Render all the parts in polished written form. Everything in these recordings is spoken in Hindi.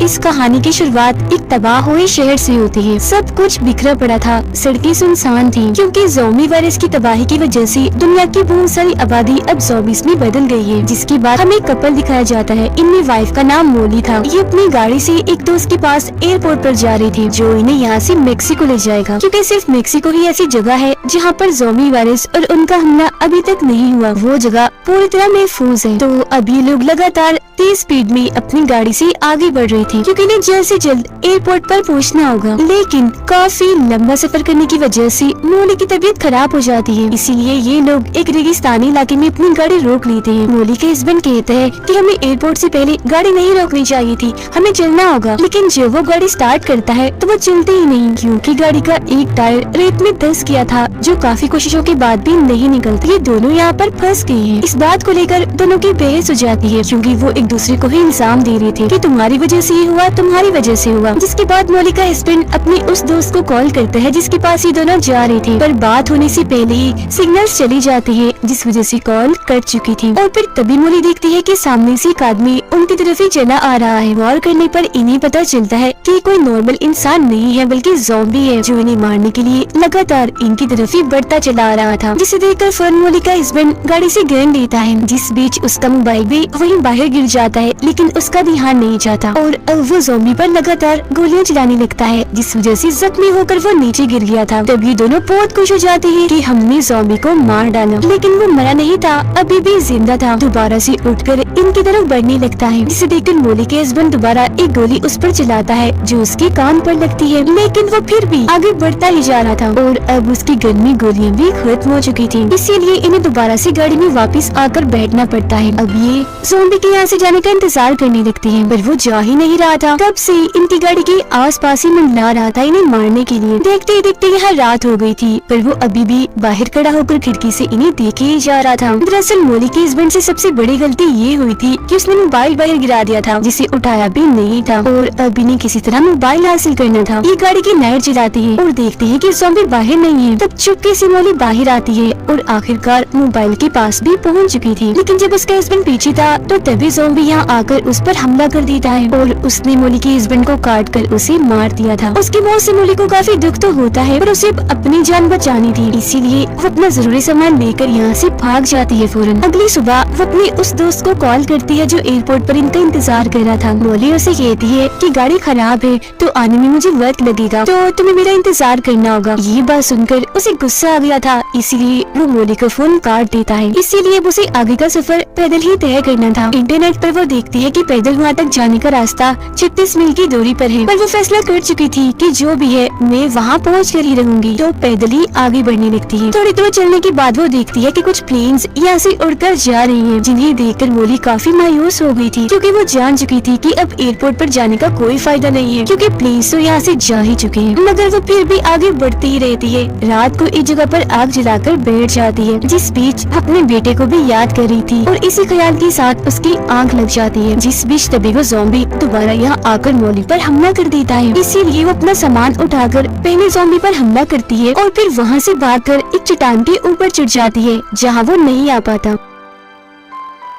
इस कहानी की शुरुआत एक तबाह हुए शहर से होती है। सब कुछ बिखरा पड़ा था, सड़कें सुनसान थी क्योंकि ज़ोंबी वायरस की तबाही की वजह से दुनिया की बहुत सारी आबादी अब ज़ॉम्बीज़ में बदल गई है। जिसके बाद हमें कपल दिखाया जाता है। इनमें वाइफ का नाम मोली था। ये अपनी गाड़ी से एक दोस्त के पास एयरपोर्ट पर जा रही थी जो इन्हें यहाँ से मेक्सिको ले जाएगा, क्योंकि सिर्फ मेक्सिको ही ऐसी जगह है जहाँ पर ज़ोंबी वायरस और उनका हमला अभी तक नहीं हुआ। वो जगह पूरी तरह महफूज है। तो अब ये लोग लगातार तेज स्पीड में अपनी गाड़ी से आगे बढ़ रही थी क्योंकि इन्हें जल्द से जल्द एयरपोर्ट पर पहुंचना होगा। लेकिन काफी लंबा सफर करने की वजह से मोली की तबीयत खराब हो जाती है। इसीलिए ये लोग एक रेगिस्तानी इलाके में अपनी गाड़ी रोक लेते हैं। मोली के हस्बैंड कहते हैं कि हमें एयरपोर्ट से पहले गाड़ी नहीं रोकनी चाहिए थी, हमें चलना होगा। लेकिन जब वो गाड़ी स्टार्ट करता है तो वो चलती ही नहीं क्योंकि गाड़ी का एक टायर रेत में धंस गया था, जो काफी कोशिशों के बाद भी नहीं निकलता। ये दोनों यहाँ पर फंस गए हैं। इस बात को लेकर दोनों की बहस हो जाती है क्योंकि वो एक दूसरे को ही इल्जाम दे रहे थे कि तुम्हारी वजह से ये हुआ, तुम्हारी वजह से हुआ। जिसके बाद मोली का हस्बैंड अपने उस दोस्त को कॉल करता है जिसके पास ये दोनों जा रहे थे, पर बात होने से पहले ही सिग्नल्स चली जाती है जिस वजह से कॉल कट चुकी थी। और फिर तभी मोली देखती है कि सामने से एक आदमी उनकी तरफ ही चला आ रहा है। गौर करने पर इन्हें पता चलता है कि कोई नॉर्मल इंसान नहीं है बल्कि ज़ॉम्बी है जो इन्हें मारने के लिए लगातार इनकी तरफ ही बढ़ता चला आ रहा था। जिसे देखकर फौरन मोली का हस्बैंड गाड़ी से गिर लेता है। जिस बीच उसका मोबाइल भी वहीं बाहर गिर जाता है, लेकिन उसका ध्यान नहीं जाता और अब वो ज़ॉम्बी पर लगातार गोलियां चलाने लगता है जिस वजह से जख्मी होकर वो नीचे गिर गया था। तब ये दोनों बहुत खुश हो जाते हैं कि हमने ज़ॉम्बी को मार डाला, लेकिन वो मरा नहीं था, अभी भी जिंदा था। दोबारा से उठकर इनकी तरफ बढ़ने लगता है। जिसे देखकर मोली के हस्बैंड दोबारा एक गोली उस पर चलाता है जो उसके कान पर लगती है, लेकिन वो फिर भी आगे बढ़ता ही जा रहा था और अब उसकी गन में गोलियां भी खत्म हो चुकी थी। इसीलिए इन्हें दोबारा से गाड़ी में वापस आकर बैठना पड़ता है। अब ये ज़ॉम्बी के यहाँ से जाने का इंतजार करने लगती है, पर वो जा ही नहीं रहा था। तब से इनकी गाड़ी के आसपास ही मंडरा रहा था इन्हें मारने के लिए। देखते ही देखते यहाँ रात हो गई थी, पर वो अभी भी बाहर खड़ा होकर खिड़की से इन्हें देखे ही जा रहा था। दरअसल मोली के हस्बैंड से सबसे बड़ी गलती ये हुई थी कि उसने मोबाइल बाहर गिरा दिया था जिसे उठाया भी नहीं था और अब इन्हें किसी तरह मोबाइल हासिल करना था। ये गाड़ी की लाइट जलाते हैं और देखते हैं कि ज़ॉम्बी बाहर नहीं है। तब चुपके से मोली बाहर आती है और आखिरकार मोबाइल के पास भी पहुँच चुकी थी। लेकिन जब उसका हस्बैंड पीछे था तो तभी ज़ॉम्बी यहाँ आकर उस पर हमला कर देता है और उसने मोली के हस्बैंड को काट कर उसे मार दिया था। उसकी मौत से मोली को काफी दुख तो होता है, पर उसे अपनी जान बचानी थी, इसीलिए वो अपना जरूरी सामान लेकर यहाँ से भाग जाती है फौरन। अगली सुबह वो अपने उस दोस्त को कॉल करती है जो एयरपोर्ट पर इनका इंतजार कर रहा था। मोली उसे कहती है कि गाड़ी खराब है तो आने में मुझे वक्त लगेगा, तो तुम्हें मेरा इंतजार करना होगा। ये बात सुनकर उसे गुस्सा आ गया था, इसलिए वो मोली का फोन काट देता है। इसीलिए उसे आगे का सफर पैदल ही तय करना था। इंटरनेट पर वो देखती है कि पैदल वहाँ तक जाने का रास्ता 36 मील की दूरी पर है, पर वो फैसला कर चुकी थी कि जो भी है मैं वहाँ पहुँच कर ही रहूंगी, तो पैदल ही आगे बढ़ने लगती है। थोड़ी दूर चलने के बाद वो देखती है कि कुछ प्लेन्स यहाँ से उड़कर जा रही हैं, जिन्हें देखकर मोली काफी मायूस हो गई थी क्योंकि वो जान चुकी थी कि अब एयरपोर्ट पर जाने का कोई फायदा नहीं है क्योंकि प्लेन्स तो यहाँ से जा ही चुके हैं। मगर वो फिर भी आगे बढ़ती ही रहती है। रात को एक जगह पर आग जलाकर बैठ जाती है, जिस बीच अपने बेटे को भी याद कर रही थी और इसी ख्याल के साथ उसकी आंख लग जाती है। जिस बीच तभी वो ज़ॉम्बी दोबारा यहाँ आकर मोली पर हमला कर देता है। इसीलिए वो अपना सामान उठाकर पहले ज़ॉम्बी पर हमला करती है और फिर वहाँ से भागकर एक चट्टान के ऊपर चढ़ जाती है जहाँ वो नहीं आ पाता।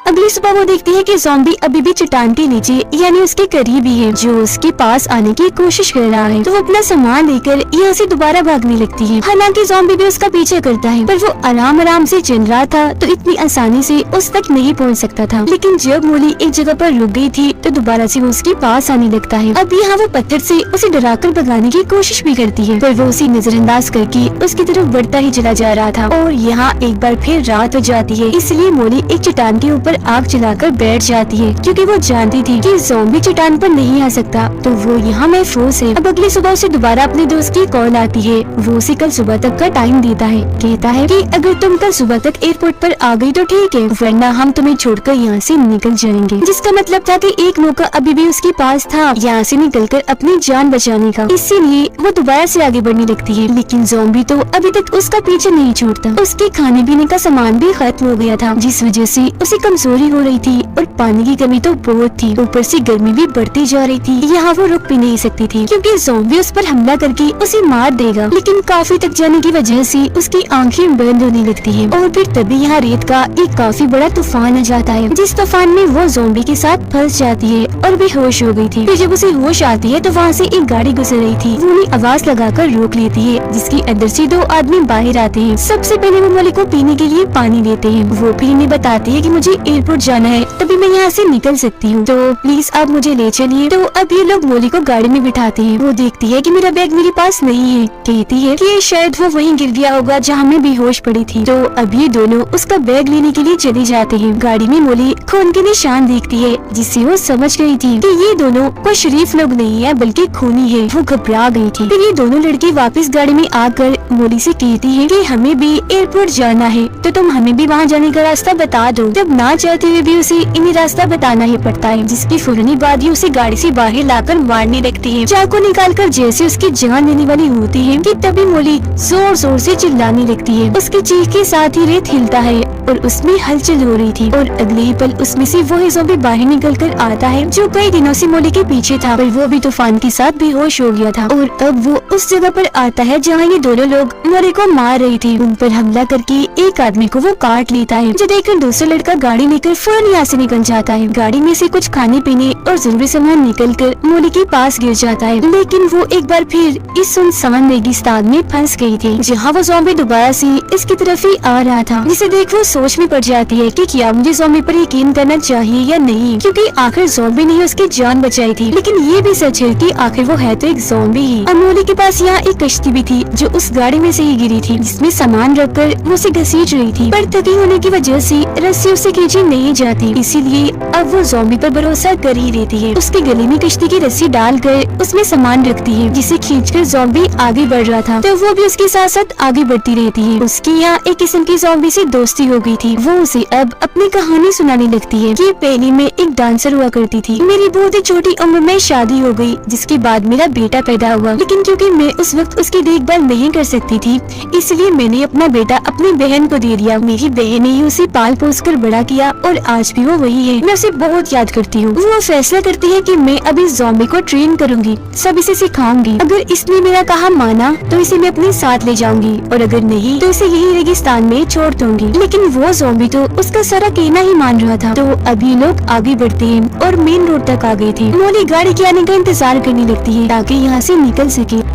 अगली सुबह वो देखती है कि ज़ॉम्बी अभी भी चट्टान के नीचे यानी उसके करीब ही है, जो उसके पास आने की कोशिश कर रहा है। तो वो अपना सामान लेकर यहाँ से दोबारा भागने लगती है। हालांकि ज़ॉम्बी भी उसका पीछे करता है, पर वो आराम आराम से चल रहा था तो इतनी आसानी से उस तक नहीं पहुँच सकता था। लेकिन जब मोली एक जगह पर रुक गई थी तो दोबारा से वो उसके पास आने लगता है। अब यहाँ वो पत्थर से उसे डराकर भगाने की कोशिश भी करती है, पर वो उसे नजरअंदाज करके उसकी तरफ बढ़ता ही चला जा रहा था। और यहाँ एक बार फिर रात हो जाती है, इसलिए मोली एक चट्टान के ऊपर आग जलाकर बैठ जाती है क्योंकि वो जानती थी कि ज़ॉम्बी चट्टान पर नहीं आ सकता, तो वो यहाँ महफूज है। अब अगली सुबह उसे दोबारा अपने दोस्त की कॉल आती है। वो उसे कल सुबह तक का टाइम देता है, कहता है कि अगर तुम कल सुबह तक एयरपोर्ट पर आ गई तो ठीक है, वरना हम तुम्हें छोड़कर यहाँ से निकल जाएंगे। जिसका मतलब था कि एक मौका अभी भी उसके पास था यहाँ से निकलकर अपनी जान बचाने का। इसीलिए वो दोबारा से आगे बढ़ने लगती है, लेकिन ज़ॉम्बी तो अभी तक उसका पीछे नहीं छोड़ता। उसके खाने पीने का सामान भी खत्म हो गया था, जिस वजह से उसे कमजोर कमजोरी हो रही थी और पानी की कमी तो बहुत थी। ऊपर से गर्मी भी बढ़ती जा रही थी। यहाँ वो रुक भी नहीं सकती थी क्योंकि ज़ॉम्बी उस पर हमला करके उसे मार देगा। लेकिन काफी तक जाने की वजह से उसकी आंखें बंद होने लगती है और फिर तभी यहाँ रेत का एक काफी बड़ा तूफान आ जाता है, जिस तूफान में वो ज़ॉम्बी के साथ फंस जाती है और बेहोश हो गई थी। फिर जब उसे होश आती है तो वहाँ से एक गाड़ी गुजर रही थी। वो उन्हें आवाज लगाकर रोक लेती है, जिसके अंदर से दो आदमी बाहर आते हैं। सबसे पहले वो मोली को पीने के लिए पानी देते हैं। वो फिर इन्हें बताते हैं कि मुझे एयरपोर्ट जाना है, तभी मैं यहाँ से निकल सकती हूँ, तो प्लीज आप मुझे ले चलिए। तो अब ये लोग मोली को गाड़ी में बिठाते हैं। वो देखती है कि मेरा बैग मेरे पास नहीं है। कहती है कि शायद वो वहीं गिर गया होगा जहाँ मैं बेहोश पड़ी थी। तो अब ये दोनों उसका बैग लेने के लिए चले जाते हैं। गाड़ी में मोली खून के निशान देखती है, जिससे वो समझ गई थी कि ये दोनों कोई शरीफ लोग नहीं है बल्कि खूनी है। वो घबरा गई थी। फिर ये दोनों लड़के वापस गाड़ी में आकर मोली से कहती है कि हमें भी एयरपोर्ट जाना है, तो तुम हमें भी वहाँ जाने का रास्ता बता दो। जब ना चाहते हुए भी उसे इन्हें रास्ता बताना ही पड़ता है, जिसकी फौरन बाद ही उसे गाड़ी से बाहर लाकर मारने लगती है। चाकू निकालकर जैसे उसकी जान लेने वाली होती है कि तभी मोली जोर जोर से चिल्लाने लगती है। उसकी चीख के साथ ही रेत हिलता है और उसमें हलचल हो रही थी और अगले ही पल उसमें से वो ज़ॉम्बी बाहर निकल कर आता है जो कई दिनों से मोली के पीछे था, पर वो भी तूफान के साथ बेहोश हो गया था। और अब वो उस जगह पर आता है जहाँ ये दोनों लोग मोली को मार रहे थे। उन पर हमला करके एक आदमी को वो काट लेता है, जो देखकर दूसरा लड़का गाड़ी लेकर फौरन यहाँ से निकल जाता है। गाड़ी में से कुछ खाने पीने और जरूरी सामान निकल कर मोली के पास गिर जाता है, लेकिन वो एक बार फिर इस सुनसान रेगिस्तान में फंस गई थी, जहाँ वो ज़ॉम्बी दोबारा से इसकी तरफ ही आ रहा था। जिसे देख वो सोच में पड़ जाती है कि क्या मुझे ज़ॉम्बी पर यकीन करना चाहिए या नहीं, क्योंकि आखिर ज़ॉम्बी ने उसकी जान बचाई थी। लेकिन ये भी सच है कि आखिर वो है तो एक ज़ॉम्बी ही। और मोली के पास यहाँ एक कश्ती भी थी जो उस गाड़ी में से ही गिरी थी, जिसमें सामान रखकर वो उसे घसीट रही थी, पर थकी होने की वजह से रस्सी उससे खींची नहीं जाती, इसीलिए अब वो ज़ॉम्बी पर भरोसा कर ही रहती है। उसके गले में कश्ती की रस्सी डालकर उसमें सामान रखती है, जिसे खींचकर ज़ॉम्बी आगे बढ़ रहा था, तो वो भी उसके साथ साथ आगे बढ़ती रहती है। उसकी यहाँ एक किस्म की ज़ॉम्बी से दोस्ती हो गई थी। वो उसे अब अपनी कहानी सुनाने लगती है कि पहले मैं एक डांसर हुआ करती थी। मेरी बहुत ही छोटी उम्र में शादी हो गई, जिसके बाद मेरा बेटा पैदा हुआ, लेकिन क्योंकि मैं उस वक्त उसकी देखभाल नहीं कर सकती थी, इसलिए मैंने अपना बेटा अपनी बहन को दे दिया। मेरी बहन ने ही उसे पाल पोस कर बड़ा किया और आज भी वो वही है। मैं उसे बहुत याद करती हूँ। वो फैसला करती है कि मैं अब इस ज़ॉम्बी को ट्रेन करूंगी, सब इसे सिखाऊंगी। अगर इसने मेरा कहा माना तो इसे मैं अपने साथ ले जाऊंगी, और अगर नहीं तो इसे यही रेगिस्तान में छोड़ दूंगी। लेकिन वो ज़ॉम्बी तो उसका सारा कहना ही मान रहा था। तो अभी लोग आगे बढ़ते हैं और मेन रोड तक आ गए थे। मोली गाड़ी के आने का इंतजार करने लगती है ताकि यहाँ से निकल सके।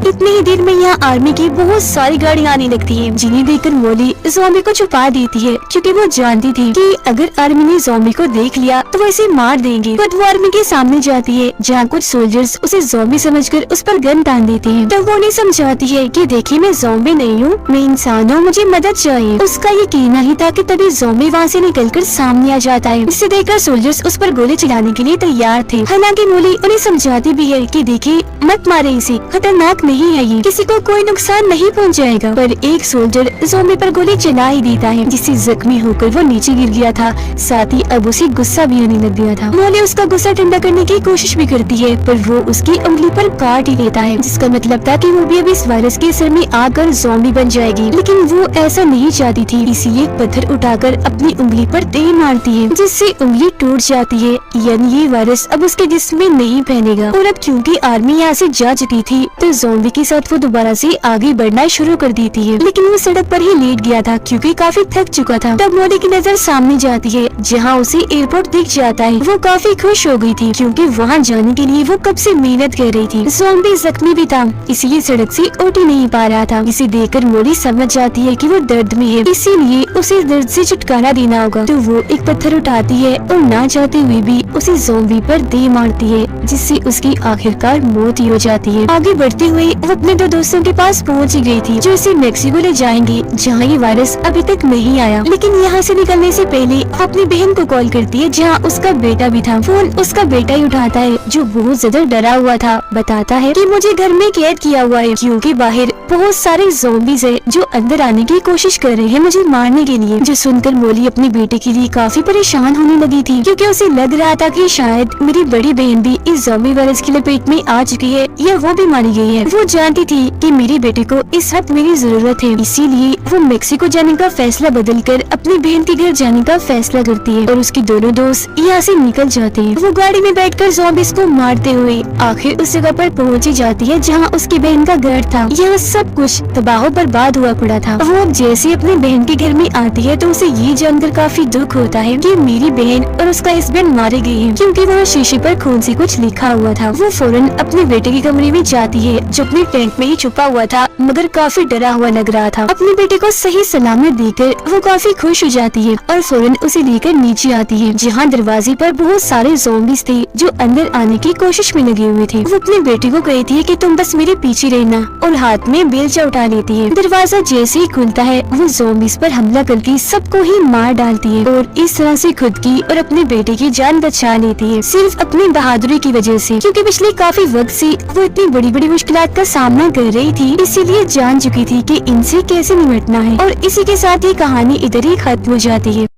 इतनी ही देर में यहाँ आर्मी की बहुत सारी गाड़ियाँ आने लगती हैं, जिन्हें देखकर मोली ज़ॉम्बी को छुपा देती है, क्योंकि वो जानती थी कि अगर आर्मी ने ज़ॉम्बी को देख लिया तो वो इसे मार देंगे। बट वो आर्मी के सामने जाती है, जहाँ कुछ सोल्जर्स उसे ज़ॉम्बी समझकर उस पर गन तान देते हैं। तो वो उन्हें समझाती है कि देखिए मैं ज़ॉम्बी नहीं हूँ, मैं इंसान हूँ, मुझे मदद चाहिए। उसका ये कहना ही था कि तभी ज़ॉम्बी वहाँ से निकलकर सामने आ जाता है। इससे देखकर सोल्जर्स उस पर गोली चलाने के लिए तैयार थे। हालांकि मोली उन्हें समझाती भी है कि देखिए मत मारे इसे, खतरनाक नहीं है ये, किसी को कोई नुकसान नहीं पहुंचाएगा। पर एक सोल्जर ज़ॉम्बी पर गोली चला ही देता है, जिससे जख्मी होकर वो नीचे गिर गया था। साथ ही अब उसे गुस्सा भी आने लग गया था। मोली उसका गुस्सा ठंडा करने की कोशिश भी करती है, पर वो उसकी उंगली पर काट ही लेता है, जिसका मतलब था कि वो भी अब इस वायरस के असर में आकर ज़ॉम्बी बन जाएगी। लेकिन वो ऐसा नहीं चाहती थी, इसीलिए पत्थर उठाकर अपनी उंगली पर दे मारती है, जिससे उंगली टूट जाती है। यानी ये वायरस अब उसके जिस्म में नहीं फैलेगा। और अब क्योंकि आर्मी यहाँ से जा चुकी थी, तो ज़ॉम्बी के साथ वो दोबारा से आगे बढ़ना शुरू कर देती है। लेकिन वो सड़क पर ही लेट गया था क्योंकि काफी थक चुका था। तब मोली की नजर सामने जाती है, जहाँ उसे एयरपोर्ट दिख जाता है। वो काफी खुश हो गई थी क्योंकि वहाँ जाने के लिए वो कब से मेहनत कर रही थी। ज़ॉम्बी जख्मी भी था, इसलिए सड़क से उठ ही नहीं पा रहा था। इसे देखकर मोली समझ जाती है कि वो दर्द में है, इसीलिए उसे दर्द से छुटकारा देना होगा। तो वो एक पत्थर उठाती है और ना चाहते हुए भी उसे ज़ॉम्बी पर दे मारती है, जिससे उसकी आखिरकार मौत ही हो जाती है। आगे बढ़ते हुए वो अपने दो दोस्तों के पास पहुंच गई थी, जो इसे मेक्सिको ले जाएंगे, जहां ये वायरस अभी तक नहीं आया। लेकिन यहाँ से निकलने से पहले अपनी बहन को कॉल करती है, जहाँ उसका बेटा भी था। फोन उसका बेटा ही उठाता है, जो बहुत ज्यादा डरा हुआ था। बताता है कि मुझे घर में कैद किया हुआ है, क्योंकि बाहर बहुत सारे ज़ॉम्बीज़ हैं जो अंदर आने की कोशिश कर रहे हैं मुझे मारने के लिए। जो सुनकर मोली अपने बेटे के लिए काफी परेशान होने लगी थी, क्योंकि उसे लग रहा था कि शायद मेरी बड़ी बहन भी इस ज़ॉम्बी वायरस की लपेट में आ चुकी है या वो भी मारी गई है। वो जानती थी कि मेरे बेटे को इस वक्त मेरी जरूरत है, इसीलिए वो मेक्सिको जाने का फैसला बदलकर अपनी बहन के घर जाने का फैसला करती है और उसके दोनों दोस्त यहाँ से निकल जाते हैं। वो गाड़ी में बैठकर ज़ॉम्बीज़ को मारते हुए आखिर उस जगह पर पहुँची जाती है जहाँ उसकी बहन का घर था। यहाँ सब कुछ तबाह बर्बाद हुआ पड़ा था। वो अब जैसे अपने बहन के घर में आती है तो उसे ये जानकर काफी दुख होता है कि मेरी बहन और उसका हस्बैंड मारे गए हैं, क्योंकि वहाँ शीशे पर खून से कुछ लिखा हुआ था। वो फौरन अपने बेटे के कमरे में जाती है जो अपने टेंट में ही छुपा हुआ था, मगर काफी डरा हुआ लग रहा था। अपने बेटे को सही सलामत देकर वो काफी खुश हो जाती है और फौरन उसे लेकर नीचे आती है, जहाँ दरवाजे पर बहुत सारे ज़ॉम्बीज़ थे जो अंदर आने की कोशिश में लगे हुए थे। वो अपने बेटे को कहती है कि तुम बस मेरे पीछे रहना और हाथ में बेलचा उठा लेती है। दरवाजा जैसे ही खुलता है वो ज़ॉम्बीज़ पर हमला करके सबको ही मार डालती है और इस तरह से खुद की और अपने बेटे की जान बचा लेती है, सिर्फ अपनी बहादुरी की वजह से, क्योंकि पिछले काफी वक्त से वो इतनी बड़ी बड़ी मुश्किलात का सामना कर रही थी, इसीलिए जान चुकी थी कि इनसे कैसे निपटना है। और इसी के साथ ये कहानी इधर ही खत्म हो जाती है।